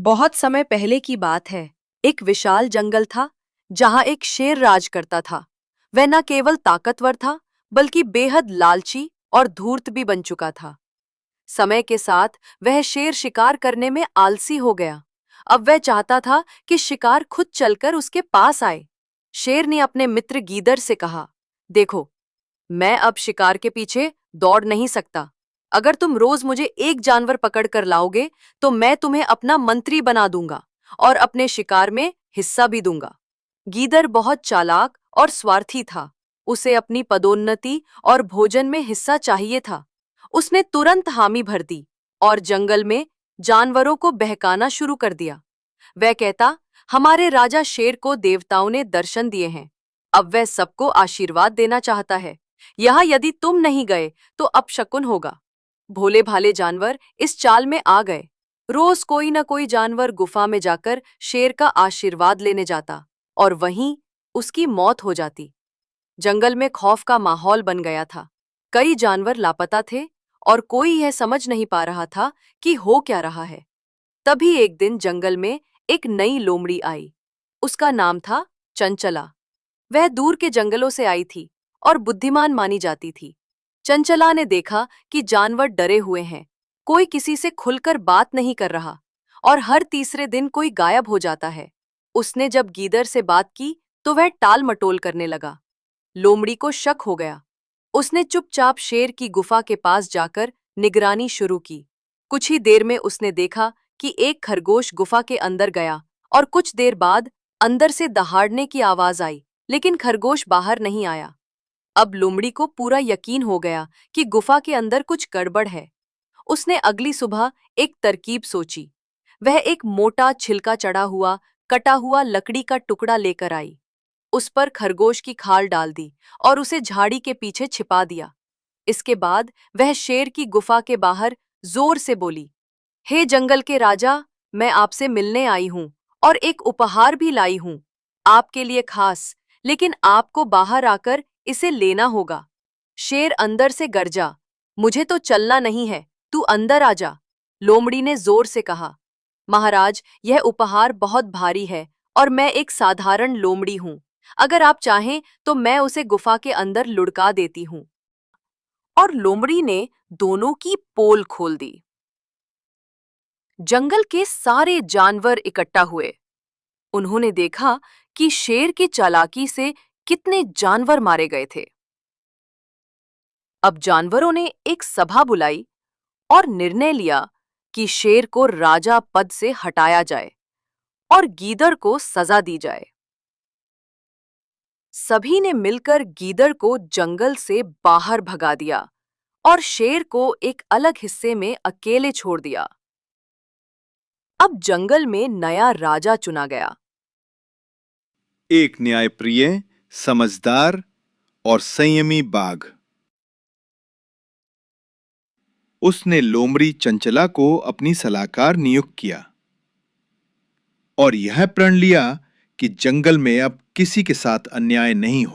बहुत समय पहले की बात है। एक विशाल जंगल था जहां एक शेर राज करता था। वह न केवल ताकतवर था बल्कि बेहद लालची और धूर्त भी बन चुका था। समय के साथ वह शेर शिकार करने में आलसी हो गया। अब वह चाहता था कि शिकार खुद चलकर उसके पास आए। शेर ने अपने मित्र गीदड़ से कहा, देखो, मैं अब शिकार के पीछे दौड़ नहीं सकता। अगर तुम रोज मुझे एक जानवर पकड़ कर लाओगे तो मैं तुम्हें अपना मंत्री बना दूंगा और अपने शिकार में हिस्सा भी दूंगा। गीदड़ बहुत चालाक और स्वार्थी था। उसे अपनी पदोन्नति और भोजन में हिस्सा चाहिए था। उसने तुरंत हामी भर दी और जंगल में जानवरों को बहकाना शुरू कर दिया। वह कहता, हमारे राजा शेर को देवताओं ने दर्शन दिए हैं। अब वह सबको आशीर्वाद देना चाहता है। यहाँ यदि तुम नहीं गए तो अपशकुन होगा। भोले भाले जानवर इस चाल में आ गए। रोज कोई न कोई जानवर गुफा में जाकर शेर का आशीर्वाद लेने जाता और वहीं उसकी मौत हो जाती। जंगल में खौफ का माहौल बन गया था। कई जानवर लापता थे और कोई यह समझ नहीं पा रहा था कि हो क्या रहा है। तभी एक दिन जंगल में एक नई लोमड़ी आई। उसका नाम था चंचला। वह दूर के जंगलों से आई थी और बुद्धिमान मानी जाती थी। चंचला ने देखा कि जानवर डरे हुए हैं। कोई किसी से खुलकर बात नहीं कर रहा और हर तीसरे दिन कोई गायब हो जाता है। उसने जब गीदड़ से बात की तो वह टाल मटोल करने लगा। लोमड़ी को शक हो गया। उसने चुपचाप शेर की गुफा के पास जाकर निगरानी शुरू की। कुछ ही देर में उसने देखा कि एक खरगोश गुफा के अंदर गया और कुछ देर बाद अंदर से दहाड़ने की आवाज आई, लेकिन खरगोश बाहर नहीं आया। अब लोमड़ी को पूरा यकीन हो गया कि गुफा के अंदर कुछ गड़बड़ है। उसने अगली सुबह एक तरकीब सोची। वह एक मोटा छिलका चढ़ा हुआ कटा हुआ लकड़ी का टुकड़ा लेकर आई। उस पर खरगोश की खाल डाल दी और उसे झाड़ी के पीछे छिपा दिया। इसके बाद वह शेर की गुफा के बाहर जोर से बोली, हे जंगल के राजा, मैं आपसे मिलने आई हूं और एक उपहार भी लाई हूं, आपके लिए खास, लेकिन आपको बाहर आकर इसे लेना होगा। शेर अंदर से गरजा, मुझे तो चलना नहीं है, तू अंदर आ जा। लोमड़ी ने जोर से कहा, महाराज, यह उपहार बहुत भारी है और मैं एक साधारण लोमड़ी हूं। अगर आप चाहें तो मैं उसे गुफा के अंदर लुढ़का देती हूं। और लोमड़ी ने दोनों की पोल खोल दी। जंगल के सारे जानवर इकट्ठा हुए। उन्होंने देखा कि शेर की चालाकी से कितने जानवर मारे गए थे। अब जानवरों ने एक सभा बुलाई और निर्णय लिया कि शेर को राजा पद से हटाया जाए और गीदड़ को सजा दी जाए। सभी ने मिलकर गीदड़ को जंगल से बाहर भगा दिया और शेर को एक अलग हिस्से में अकेले छोड़ दिया। अब जंगल में नया राजा चुना गया। एक न्यायप्रिय, समझदार और संयमी बाघ। उसने लोमड़ी चंचला को अपनी सलाहकार नियुक्त किया और यह प्रण लिया कि जंगल में अब किसी के साथ अन्याय नहीं हो।